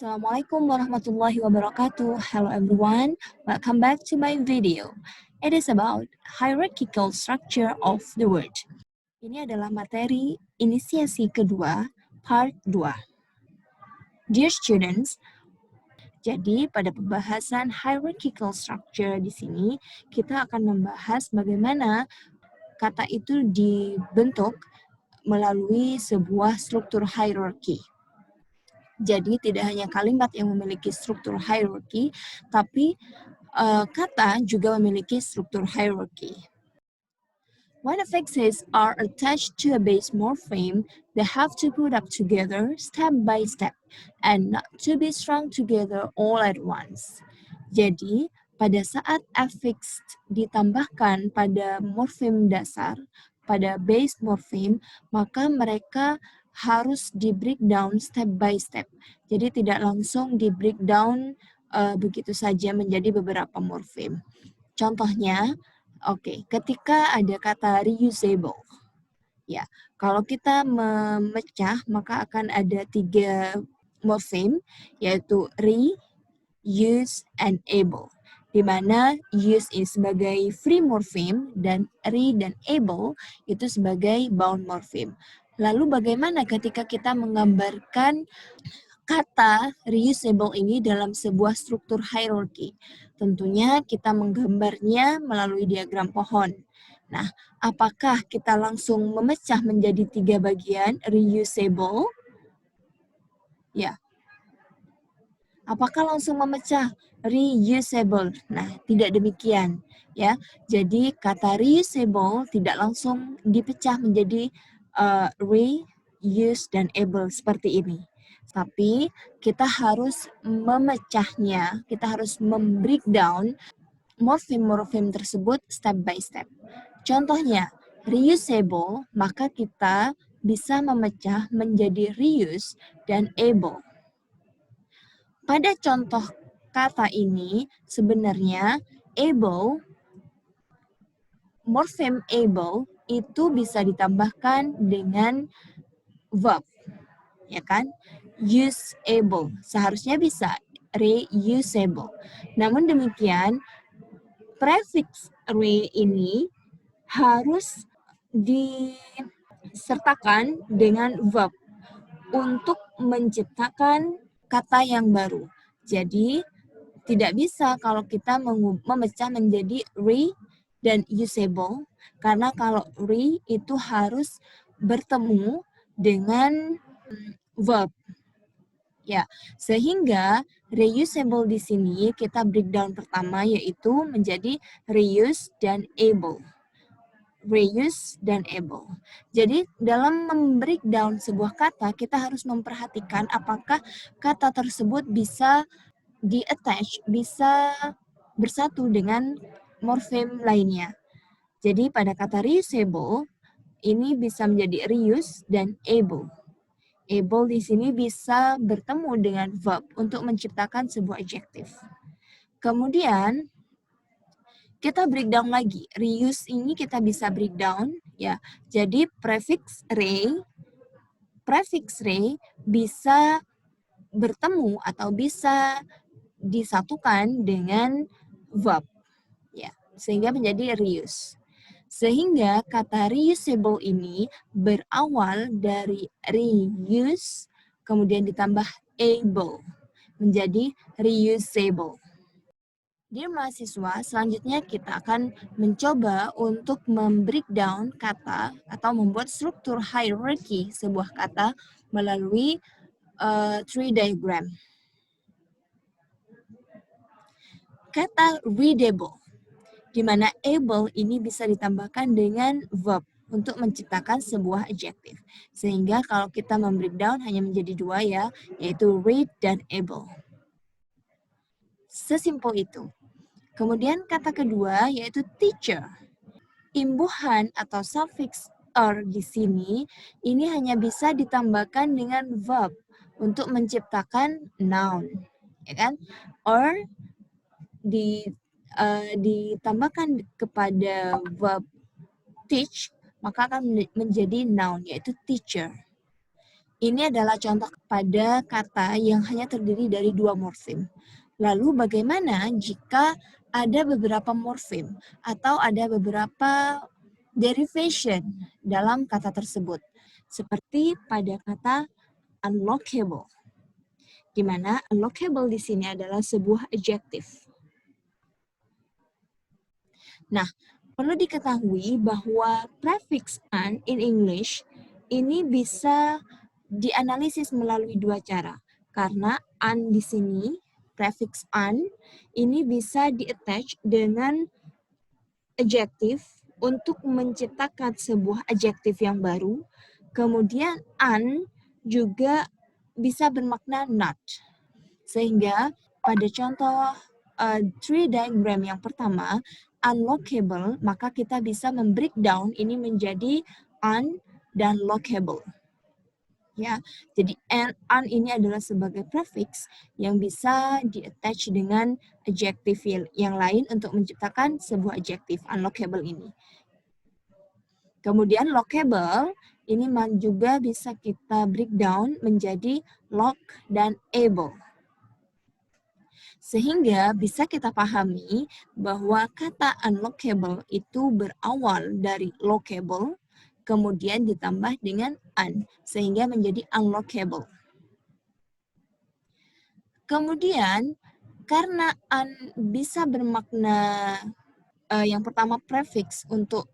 Assalamualaikum warahmatullahi wabarakatuh. Hello everyone, welcome back to my video. It is about hierarchical structure of the word. Ini adalah materi inisiasi kedua, part 2. Dear students, jadi pada pembahasan hierarchical structure di sini, kita akan membahas bagaimana kata itu dibentuk melalui sebuah struktur hierarki. Jadi tidak hanya kalimat yang memiliki struktur hierarki, tapi kata juga memiliki struktur hierarki. When affixes are attached to a base morpheme, they have to put up together step by step and not to be strung together all at once. Jadi, pada saat affix ditambahkan pada morfem dasar, pada base morpheme, maka mereka harus di breakdown step by step. Jadi tidak langsung di breakdown begitu saja menjadi beberapa morfem. Contohnya, ketika ada kata reusable. Ya, kalau kita memecah maka akan ada 3 morfem, yaitu re, use, and able. Di mana use ini sebagai free morpheme dan re dan able itu sebagai bound morpheme. Lalu bagaimana ketika kita menggambarkan kata reusable ini dalam sebuah struktur hierarki? Tentunya kita menggambarnya melalui diagram pohon. Nah, apakah kita langsung memecah menjadi 3 bagian reusable? Ya. Apakah langsung memecah reusable? Nah, tidak demikian, ya. Jadi kata reusable tidak langsung dipecah menjadi re, use, dan able seperti ini. Tapi kita harus memecahnya, kita harus membreakdown morfem-morfem tersebut step by step. Contohnya, reusable, maka kita bisa memecah menjadi reuse dan able. Pada contoh kata ini, sebenarnya able, morfem able itu bisa ditambahkan dengan verb, ya kan? Usable, seharusnya bisa reusable. Namun demikian, prefix re ini harus disertakan dengan verb untuk menciptakan kata yang baru. Jadi, tidak bisa kalau kita memecah menjadi re dan usable, karena kalau re itu harus bertemu dengan verb. Ya, sehingga reusable di sini kita breakdown pertama yaitu menjadi reuse dan able. Reuse dan able. Jadi dalam membreakdown sebuah kata, kita harus memperhatikan apakah kata tersebut bisa di-attach, bisa bersatu dengan morfem lainnya. Jadi pada kata reusable, ini bisa menjadi reuse dan able. Able di sini bisa bertemu dengan verb untuk menciptakan sebuah adjektif. Kemudian kita breakdown lagi. Reuse ini kita bisa breakdown, ya. Jadi prefix re bisa bertemu atau bisa disatukan dengan verb, ya, sehingga menjadi reuse. Sehingga kata reusable ini berawal dari reuse, kemudian ditambah able, menjadi reusable. Dear mahasiswa, selanjutnya kita akan mencoba untuk membreakdown kata atau membuat struktur hierarki sebuah kata melalui tree diagram. Kata readable, di mana able ini bisa ditambahkan dengan verb untuk menciptakan sebuah adjektif. Sehingga kalau kita membreakdown hanya menjadi 2 ya, yaitu read dan able. Sesimpel itu. Kemudian kata kedua yaitu teacher. Imbuhan atau suffix er di sini ini hanya bisa ditambahkan dengan verb untuk menciptakan noun, ya kan? Or ditambahkan kepada verb teach, maka akan menjadi noun, yaitu teacher. Ini adalah contoh pada kata yang hanya terdiri dari 2 morfem. Lalu bagaimana jika ada beberapa morfem atau ada beberapa derivation dalam kata tersebut? Seperti pada kata unlockable, di mana unlockable di sini adalah sebuah adjektif. Nah, perlu diketahui bahwa prefix an in English ini bisa dianalisis melalui 2 cara. Karena an di sini, prefix an, ini bisa di-attach dengan adjektif untuk menciptakan sebuah adjektif yang baru. Kemudian an juga bisa bermakna not. Sehingga pada contoh tree diagram yang pertama, unlockable, maka kita bisa membreakdown ini menjadi un dan lockable. Ya, jadi an ini adalah sebagai prefix yang bisa di-attach dengan adjektif yang lain untuk menciptakan sebuah adjektif unlockable ini. Kemudian lockable ini juga bisa kita breakdown menjadi lock dan able. Sehingga bisa kita pahami bahwa kata unlockable itu berawal dari lockable, kemudian ditambah dengan un, sehingga menjadi unlockable. Kemudian, karena un bisa bermakna yang pertama prefix untuk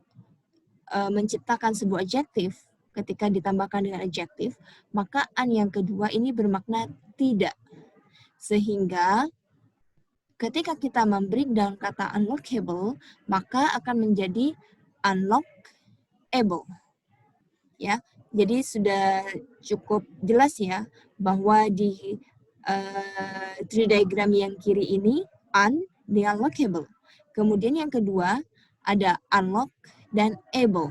menciptakan sebuah adjektif, ketika ditambahkan dengan adjektif, maka un yang kedua ini bermakna tidak. Sehingga ketika kita membreakdown kata unlockable, maka akan menjadi unlockable. Ya, jadi sudah cukup jelas ya bahwa di tree diagram yang kiri ini un dengan lockable. Kemudian yang kedua ada unlock dan able.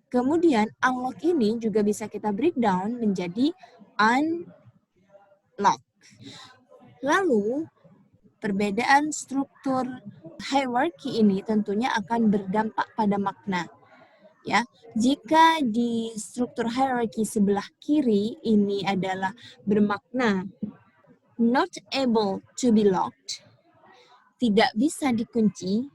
Kemudian unlock ini juga bisa kita breakdown menjadi unlock. Lalu perbedaan struktur hierarchy ini tentunya akan berdampak pada makna. Ya, jika di struktur hierarchy sebelah kiri ini adalah bermakna not able to be locked, tidak bisa dikunci,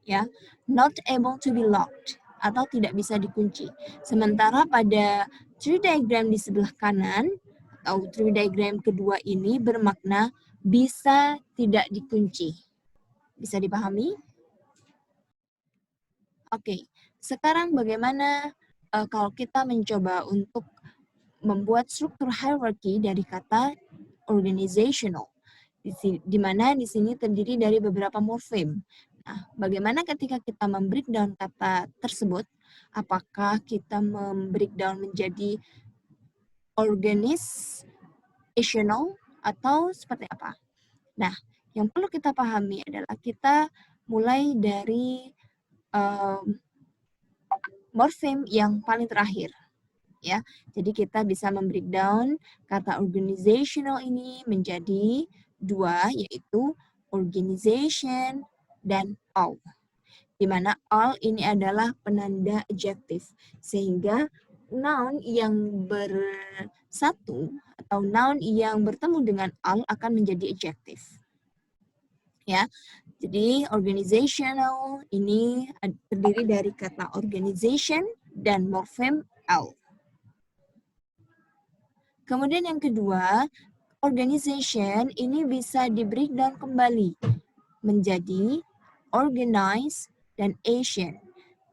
ya, not able to be locked atau tidak bisa dikunci. Sementara pada tree diagram di sebelah kanan atau tree diagram kedua ini bermakna bisa tidak dikunci. Bisa dipahami? Oke, sekarang bagaimana kalau kita mencoba untuk membuat struktur hierarchy dari kata organizational, di mana di sini terdiri dari beberapa morfem. Nah, bagaimana ketika kita membreakdown kata tersebut? Apakah kita membreakdown menjadi organizational atau seperti apa? Nah, yang perlu kita pahami adalah kita mulai dari morfem yang paling terakhir. Ya, jadi kita bisa membreakdown kata organizational ini menjadi 2, yaitu organization dan all. Di mana all ini adalah penanda adjektif, sehingga noun yang bersatu atau noun yang bertemu dengan all akan menjadi adjektif. Ya, jadi organizational ini terdiri dari kata organization dan morfem all. Kemudian yang kedua, organization ini bisa di-breakdown kembali menjadi organize dan Asian,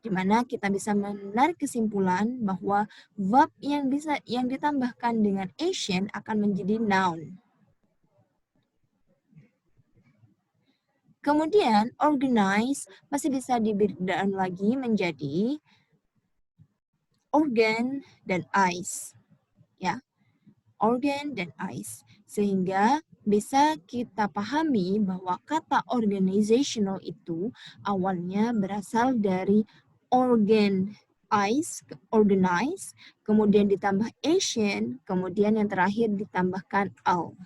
di mana kita bisa menarik kesimpulan bahwa verb yang ditambahkan dengan Asian akan menjadi noun. Kemudian organize masih bisa di-breakdown lagi menjadi organ dan eyes, ya. Organ dan eyes, sehingga bisa kita pahami bahwa kata organizational itu awalnya berasal dari organ, eyes, organize, kemudian ditambah Asian, kemudian yang terakhir ditambahkan all.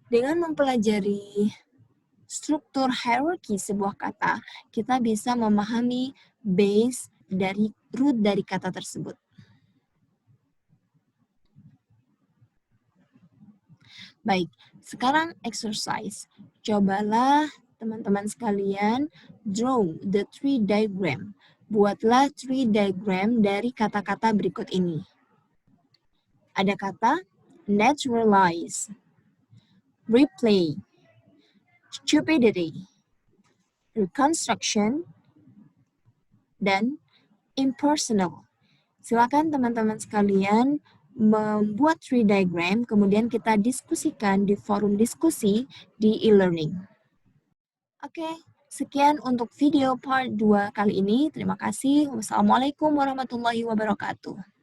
Dengan mempelajari struktur hierarchy sebuah kata, kita bisa memahami base dari root dari kata tersebut. Baik, sekarang exercise. Cobalah teman-teman sekalian draw the tree diagram. Buatlah tree diagram dari kata-kata berikut ini. Ada kata naturalize, replay, stupidity, reconstruction, dan impersonal. Silakan teman-teman sekalian membuat tree diagram, kemudian kita diskusikan di forum diskusi di e-learning. Oke, sekian untuk video part 2 kali ini. Terima kasih. Wassalamualaikum warahmatullahi wabarakatuh.